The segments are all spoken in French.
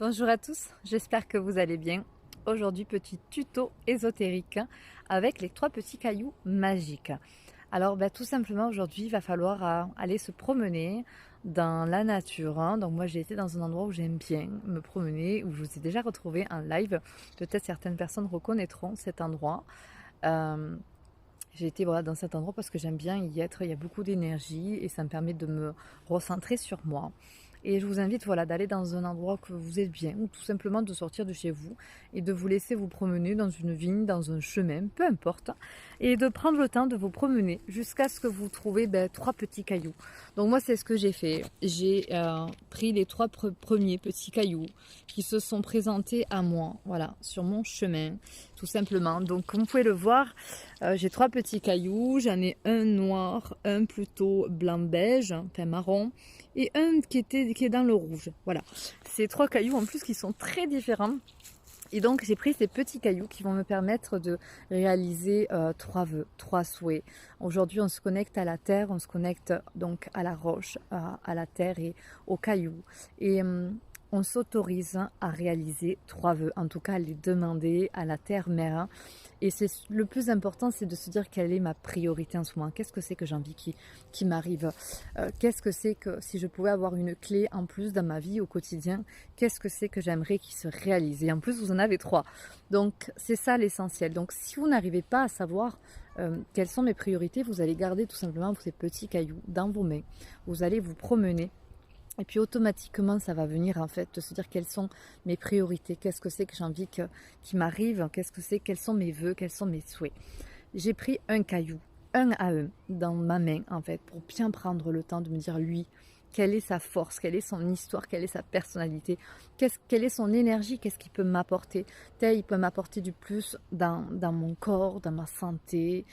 Bonjour à tous, j'espère que vous allez bien. Aujourd'hui, petit tuto ésotérique avec les 3 petits cailloux magiques. Alors, tout simplement, aujourd'hui, il va falloir aller se promener dans la nature. Donc, moi, j'ai été dans un endroit où j'aime bien me promener, où je vous ai déjà retrouvé en live. Peut-être certaines personnes reconnaîtront cet endroit. Euh, j'ai été dans cet endroit parce que j'aime bien y être. Il y a beaucoup d'énergie et ça me permet de me recentrer sur moi. Et je vous invite d'aller dans un endroit que vous êtes bien ou tout simplement de sortir de chez vous et de vous laisser vous promener dans une vigne, dans un chemin, peu importe, et de prendre le temps de vous promener jusqu'à ce que vous trouvez 3 petits cailloux. Donc moi c'est ce que j'ai fait. J'ai pris les 3 premiers petits cailloux qui se sont présentés à moi, voilà, sur mon chemin, tout simplement. Donc comme vous pouvez le voir, j'ai 3 petits cailloux, j'en ai un noir, un plutôt blanc-beige, enfin marron, et un qui est dans le rouge. Voilà, ces 3 cailloux en plus qui sont très différents. Et donc j'ai pris ces petits cailloux qui vont me permettre de réaliser 3 vœux, 3 souhaits. Aujourd'hui on se connecte à la terre, on se connecte donc à la roche, à la terre et aux cailloux. Et on s'autorise à réaliser 3 vœux, en tout cas à les demander à la terre-mère. Et c'est le plus important, c'est de se dire quelle est ma priorité en ce moment. Qu'est-ce que c'est que j'ai envie qui m'arrive, qu'est-ce que c'est que si je pouvais avoir une clé en plus dans ma vie au quotidien, qu'est-ce que c'est que j'aimerais qu'il se réalise. Et en plus, vous en avez 3. Donc, c'est ça l'essentiel. Donc, si vous n'arrivez pas à savoir quelles sont mes priorités, vous allez garder tout simplement ces petits cailloux dans vos mains. Vous allez vous promener. Et puis automatiquement, ça va venir en fait de se dire quelles sont mes priorités, qu'est-ce que c'est que j'ai envie qui m'arrive, qu'est-ce que c'est, quels sont mes vœux, quels sont mes souhaits. J'ai pris un caillou, un à un, dans ma main en fait, pour bien prendre le temps de me dire lui, quelle est sa force, quelle est son histoire, quelle est sa personnalité, quelle est son énergie, qu'est-ce qu'il peut m'apporter. Il peut m'apporter du plus dans mon corps, dans ma santé.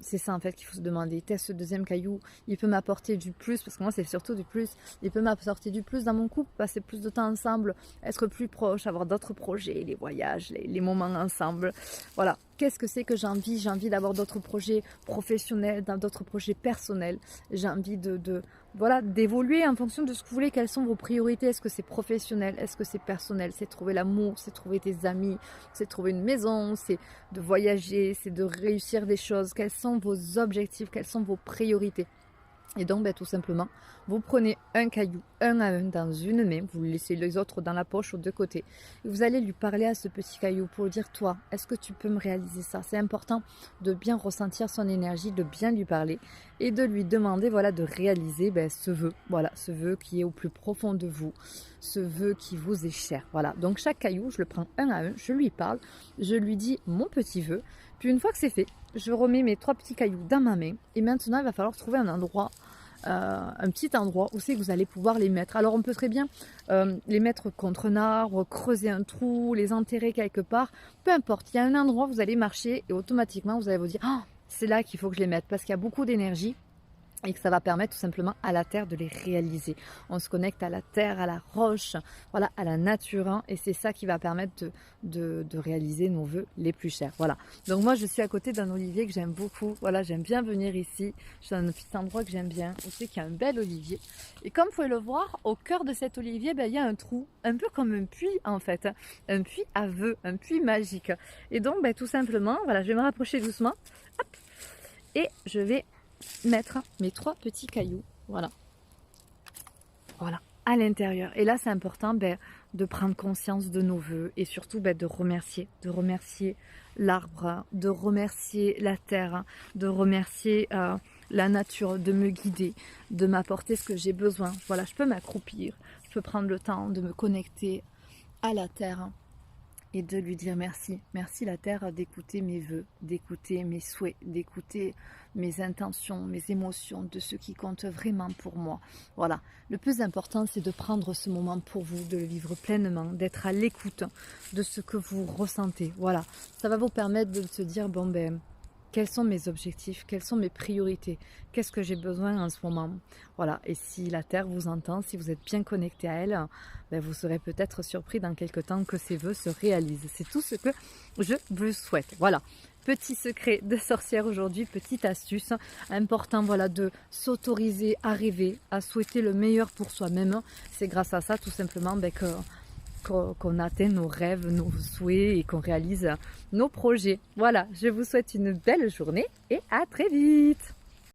C'est ça en fait qu'il faut se demander. Ce deuxième caillou, il peut m'apporter du plus, parce que moi c'est surtout du plus, il peut m'apporter du plus dans mon couple, passer plus de temps ensemble, être plus proche, avoir d'autres projets, les voyages, les moments ensemble. Voilà. Qu'est-ce que c'est que j'ai envie? J'ai envie d'avoir d'autres projets professionnels, d'autres projets personnels. J'ai envie d'évoluer en fonction de ce que vous voulez. Quelles sont vos priorités? Est-ce que c'est professionnel? Est-ce que c'est personnel? C'est trouver l'amour, c'est trouver des amis, c'est trouver une maison, c'est de voyager, c'est de réussir des choses. Quels sont vos objectifs? Quelles sont vos priorités? Et donc, tout simplement, vous prenez un caillou, un à un, dans une main, vous laissez les autres dans la poche aux 2 côtés. Et vous allez lui parler à ce petit caillou pour lui dire, toi, est-ce que tu peux me réaliser ça? C'est important de bien ressentir son énergie, de bien lui parler et de lui demander de réaliser ce vœu. Voilà, ce vœu qui est au plus profond de vous, ce vœu qui vous est cher. Voilà, donc chaque caillou, je le prends un à un, je lui parle, je lui dis mon petit vœu. Puis une fois que c'est fait, je remets mes 3 petits cailloux dans ma main. Et maintenant, il va falloir trouver un endroit, un petit endroit où c'est que vous allez pouvoir les mettre. Alors on peut très bien les mettre contre un arbre, creuser un trou, les enterrer quelque part. Peu importe, il y a un endroit où vous allez marcher et automatiquement vous allez vous dire oh, c'est là qu'il faut que je les mette parce qu'il y a beaucoup d'énergie. Et que ça va permettre tout simplement à la terre de les réaliser. On se connecte à la terre, à la roche, voilà, à la nature, et c'est ça qui va permettre de réaliser nos vœux les plus chers. Voilà. Donc moi je suis à côté d'un olivier que j'aime beaucoup. Voilà, j'aime bien venir ici. Je suis dans un petit endroit que j'aime bien. Vous savez qu'il y a un bel olivier. Et comme vous pouvez le voir, au cœur de cet olivier, il y a un trou, un peu comme un puits en fait, un puits à vœux, un puits magique. Et donc tout simplement, voilà, je vais me rapprocher doucement. Hop, et je vais mettre mes 3 petits cailloux, voilà, à l'intérieur. Et là, c'est important de prendre conscience de nos vœux et surtout de remercier l'arbre, de remercier la terre, de remercier la nature, de me guider, de m'apporter ce que j'ai besoin. Voilà, je peux m'accroupir, je peux prendre le temps de me connecter à la terre et de lui dire merci. Merci la terre d'écouter mes vœux, d'écouter mes souhaits, d'écouter mes intentions, mes émotions, de ce qui compte vraiment pour moi. Voilà, le plus important c'est de prendre ce moment pour vous, de le vivre pleinement, d'être à l'écoute de ce que vous ressentez. Voilà, ça va vous permettre de se dire quels sont mes objectifs, quelles sont mes priorités, qu'est-ce que j'ai besoin en ce moment. Voilà, et si la Terre vous entend, si vous êtes bien connecté à elle, vous serez peut-être surpris dans quelques temps que ces vœux se réalisent. C'est tout ce que je vous souhaite. Voilà, petit secret de sorcière aujourd'hui, petite astuce, important de s'autoriser à rêver, à souhaiter le meilleur pour soi-même. C'est grâce à ça tout simplement que qu'on atteigne nos rêves, nos souhaits et qu'on réalise nos projets. Voilà, je vous souhaite une belle journée et à très vite.